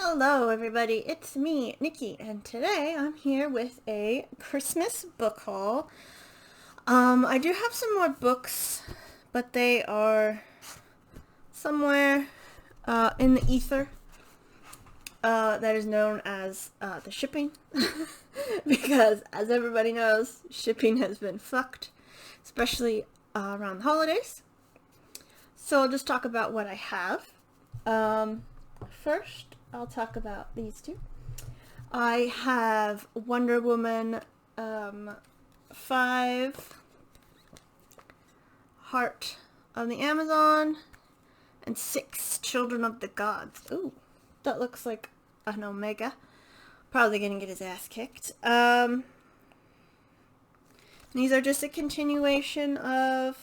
Hello everybody, it's me, Nikki, and today I'm here with a Christmas book haul. I do have some more books, but they are somewhere in the ether that is known as the shipping. Because, as everybody knows, shipping has been fucked, especially around the holidays. So I'll just talk about what I have. First, I'll talk about these two. I have Wonder Woman 5, Heart of the Amazon, and 6, Children of the Gods. Ooh, that looks like an Omega. Probably gonna get his ass kicked. These are just a continuation of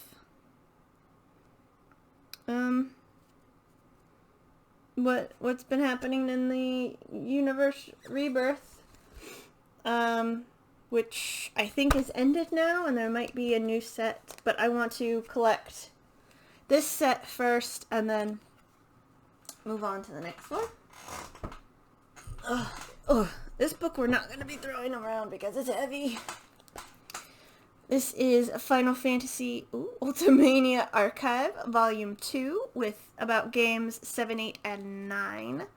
what's been happening in the universe rebirth, which I think is ended now, and there might be a new set, but I want to collect this set first and then move on to the next one. This book we're not going to be throwing around because it's heavy. This is Final Fantasy Ultimania Archive, Volume 2, with about games 7, 8, and 9.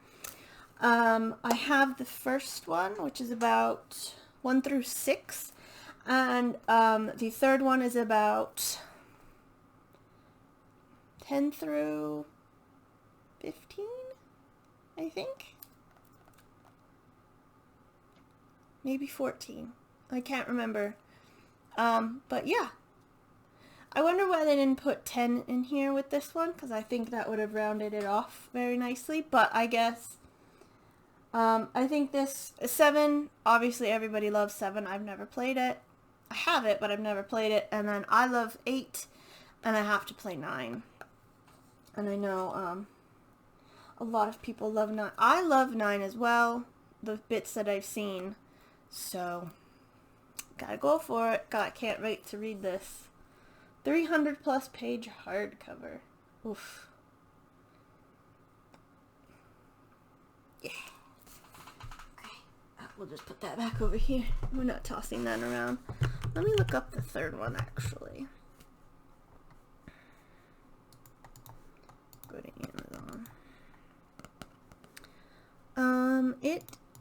I have the first one, which is about 1 through 6, and the third one is about 10 through 15, I think? Maybe 14. I can't remember. But yeah. I wonder why they didn't put 10 in here with this one, because I think that would have rounded it off very nicely, but I guess, I think this, 7, obviously everybody loves 7, I've never played it. I have it, but I've never played it, and then I love 8, and I have to play 9. And I know, a lot of people love 9. I love 9 as well, the bits that I've seen, so gotta go for it. God, I can't wait to read this. 300 plus page hardcover. Oof. Yeah. Okay. We'll just put that back over here. We're not tossing that around. Let me look up the third one, actually. Go to Amazon.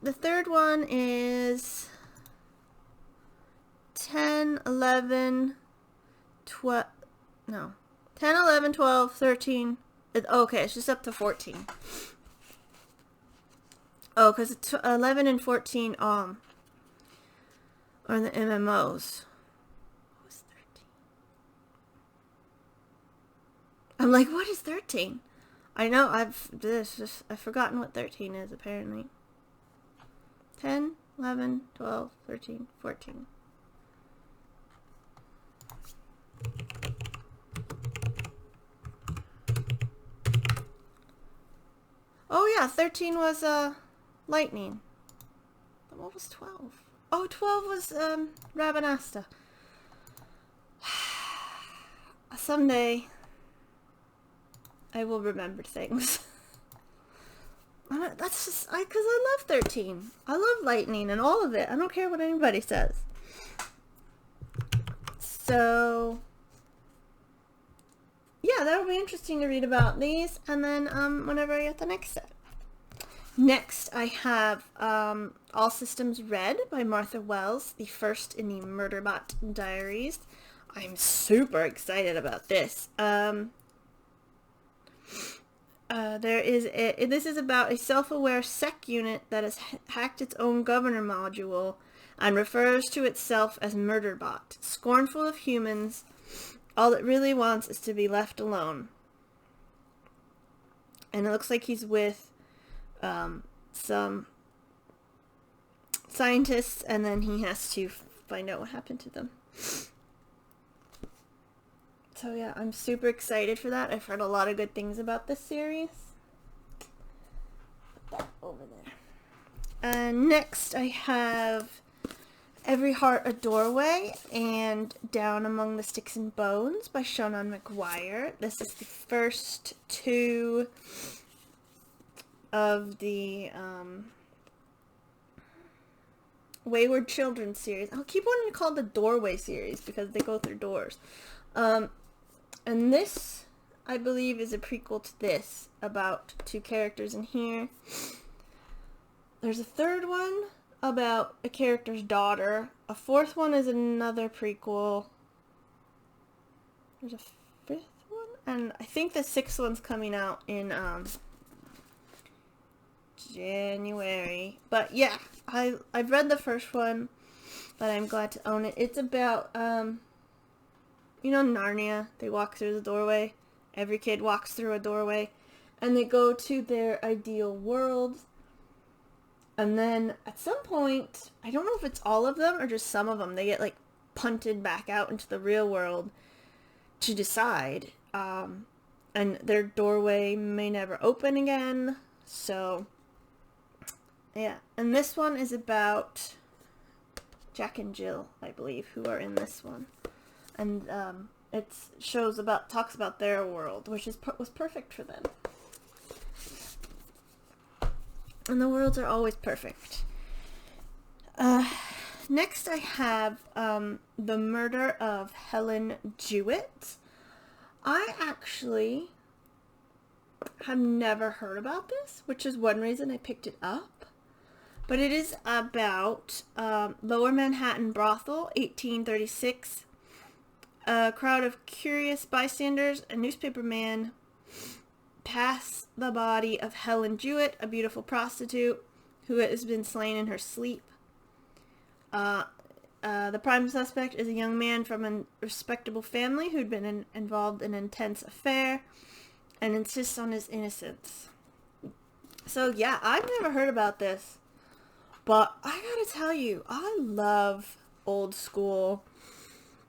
The third one is 10, 11, 12, no, 10, 11, 12, 13, okay, it's just up to 14. Oh, because 11 and 14, are the MMOs. What was 13? I'm like, what is 13? I know, I've forgotten what 13 is, apparently. 10, 11, 12, 13, 14. Oh yeah, 13 was lightning. But what was 12? Oh, 12 was Rabanasta. Someday I will remember things. That's just because I love 13. I love lightning and all of it. I don't care what anybody says. So yeah, that'll be interesting to read about these, and then whenever I get the next set. Next, I have All Systems Red by Martha Wells, the first in the Murderbot Diaries. I'm super excited about this. This is about a self-aware sec unit that has hacked its own governor module and refers to itself as Murderbot, scornful of humans. All it really wants is to be left alone. And it looks like he's with some scientists, and then he has to find out what happened to them. So yeah, I'm super excited for that. I've heard a lot of good things about this series. Put that over there. And next I have Every Heart a Doorway and Down Among the Sticks and Bones by Shonan McGuire. This is the first 2 of the Wayward Children series. I'll keep wanting to call it the Doorway series because they go through doors. And this, I believe, is a prequel to this, about two characters in here. There's a third one about a character's daughter. A fourth one is another prequel. There's a fifth one? And I think the sixth one's coming out in January. But yeah, I've read the first one, but I'm glad to own it. It's about, you know, Narnia. They walk through the doorway. Every kid walks through a doorway. And they go to their ideal world. And then at some point, I don't know if it's all of them or just some of them, they get like punted back out into the real world to decide. And their doorway may never open again. So, yeah. And this one is about Jack and Jill, I believe, who are in this one. And it talks about their world, which was perfect for them. And the worlds are always perfect. Next I have The Murder of Helen Jewett. I actually have never heard about this, which is one reason I picked it up. But it is about Lower Manhattan brothel, 1836. A crowd of curious bystanders, a newspaper man, pass the body of Helen Jewett, a beautiful prostitute who has been slain in her sleep. The prime suspect is a young man from a respectable family who'd been involved in an intense affair and insists on his innocence. So yeah, I've never heard about this, but I gotta tell you, I love old school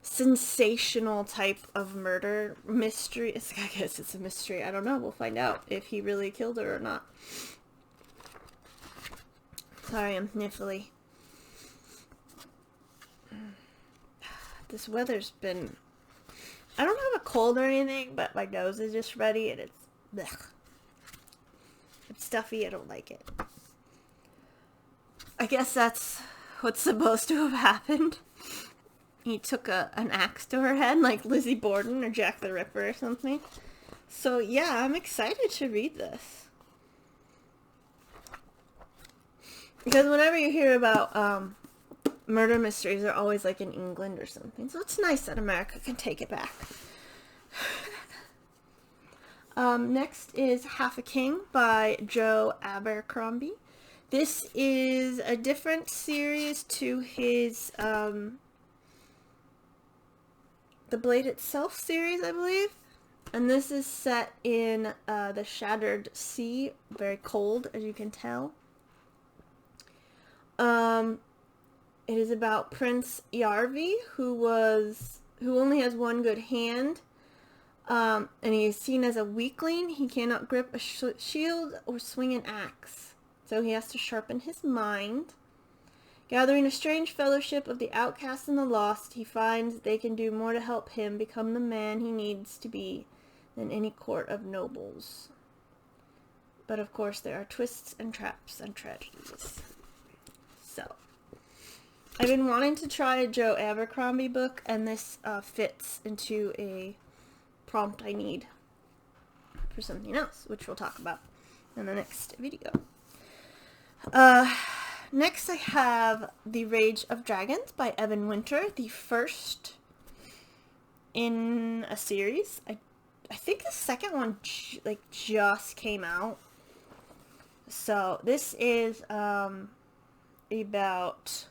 sensational type of murder mystery. I guess it's a mystery. I don't know. We'll find out if he really killed her or not. Sorry, I'm sniffly. This weather's been... I don't have a cold or anything, but my nose is just ready and it's... Blech. It's stuffy. I don't like it. I guess that's what's supposed to have happened. He took an axe to her head, like Lizzie Borden or Jack the Ripper or something. So yeah, I'm excited to read this. Because whenever you hear about murder mysteries, they're always like in England or something. So it's nice that America can take it back. Next is Half a King by Joe Abercrombie. This is a different series to his... The Blade Itself series, I believe. And this is set in the Shattered Sea. Very cold, as you can tell. It is about Prince Yarvi, who only has one good hand. And he is seen as a weakling. He cannot grip a shield or swing an axe. So he has to sharpen his mind. Gathering a strange fellowship of the outcast and the lost, he finds they can do more to help him become the man he needs to be than any court of nobles. But of course there are twists and traps and tragedies. So, I've been wanting to try a Joe Abercrombie book, and this fits into a prompt I need for something else, which we'll talk about in the next video. Next I have The Rage of Dragons by Evan Winter, the first in a series. I think the second one just came out. So this is about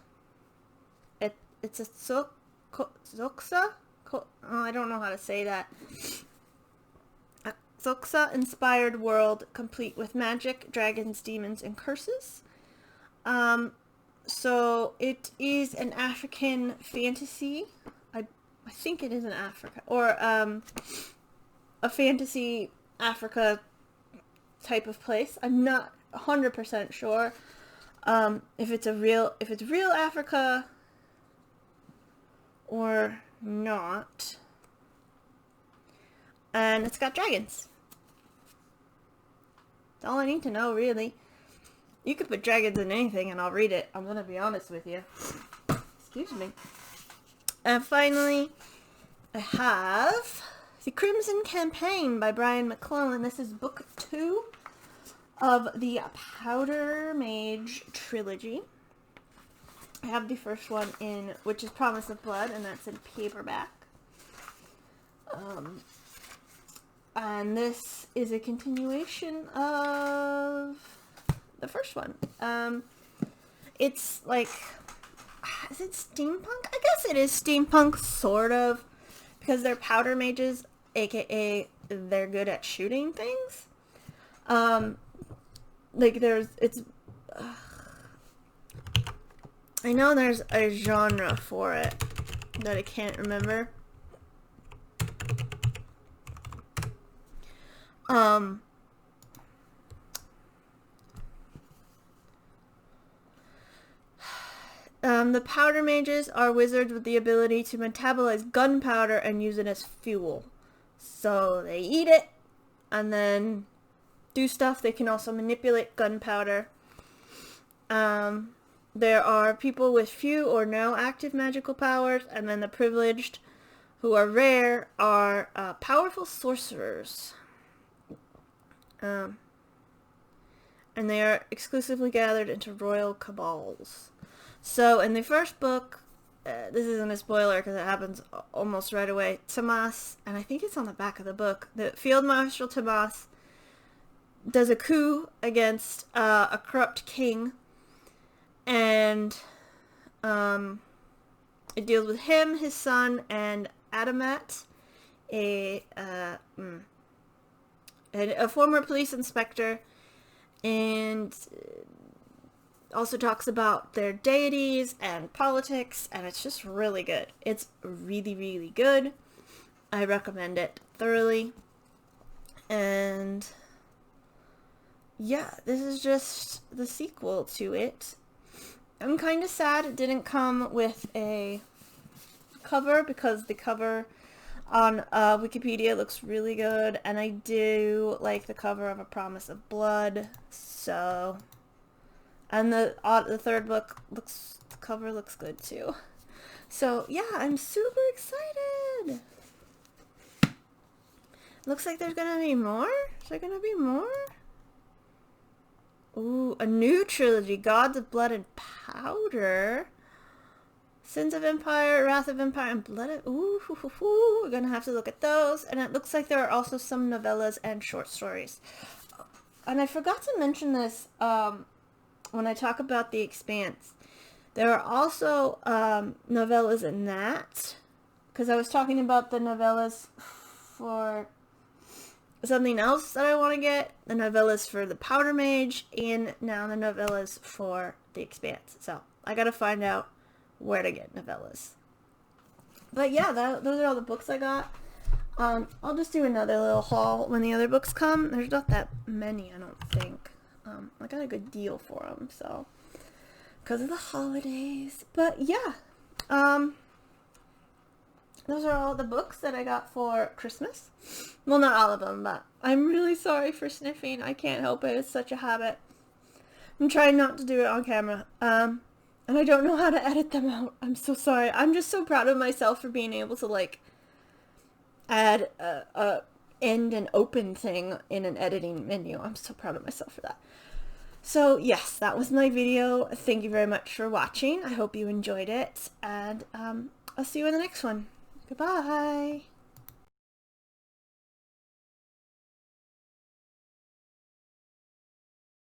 it's a Zoxa? I don't know how to say that. A Zoxa-inspired world complete with magic, dragons, demons, and curses. So it is an African fantasy. I think it is an Africa or a fantasy Africa type of place. I'm not 100% sure if it's real Africa or not. And it's got dragons. That's all I need to know, really. You could put dragons in anything and I'll read it. I'm gonna be honest with you. Excuse me. And finally, I have The Crimson Campaign by Brian Mcclellan. This is book 2 of the Powder Mage trilogy. I have the first one in, which is Promise of Blood, and that's in paperback. And this is a continuation of the first one. It's like, is it steampunk? I guess it is steampunk, sort of, because they're powder mages, aka they're good at shooting things. Like I know there's a genre for it that I can't remember. The powder mages are wizards with the ability to metabolize gunpowder and use it as fuel. So they eat it and then do stuff. They can also manipulate gunpowder. There are people with few or no active magical powers, and then the privileged, who are rare, are powerful sorcerers. And they are exclusively gathered into royal cabals. So in the first book, this isn't a spoiler because it happens almost right away, Tomas, and I think it's on the back of the book, the Field Marshal Tomas does a coup against a corrupt king, and it deals with him, his son, and Adamat, a former police inspector, and also talks about their deities and politics, and it's just really good. It's really, really good. I recommend it thoroughly. And yeah, this is just the sequel to it. I'm kind of sad it didn't come with a cover, because the cover on Wikipedia looks really good, and I do like the cover of A Promise of Blood, so... And the third book the cover looks good too. So yeah, I'm super excited. Looks like there's gonna be more? Is there gonna be more? Ooh, a new trilogy, Gods of Blood and Powder. Sins of Empire, Wrath of Empire, and Blood of... Ooh, we're gonna have to look at those. And it looks like there are also some novellas and short stories. And I forgot to mention this, when I talk about The Expanse. There are also novellas in that, because I was talking about the novellas for something else that I want to get, the novellas for the Powder Mage, and now the novellas for The Expanse. So I gotta find out where to get novellas. But yeah, those are all the books I got. I'll just do another little haul when the other books come. There's not that many, I don't think. I got a good deal for them, so, because of the holidays. But yeah, those are all the books that I got for Christmas. Well, not all of them, but I'm really sorry for sniffing. I can't help it. It's such a habit. I'm trying not to do it on camera. And I don't know how to edit them out. I'm so sorry. I'm just so proud of myself for being able to, like, add a end and open thing in an editing menu. I'm so proud of myself for that. So yes, that was my video. Thank you very much for watching. I hope you enjoyed it, and I'll see you in the next one. Goodbye.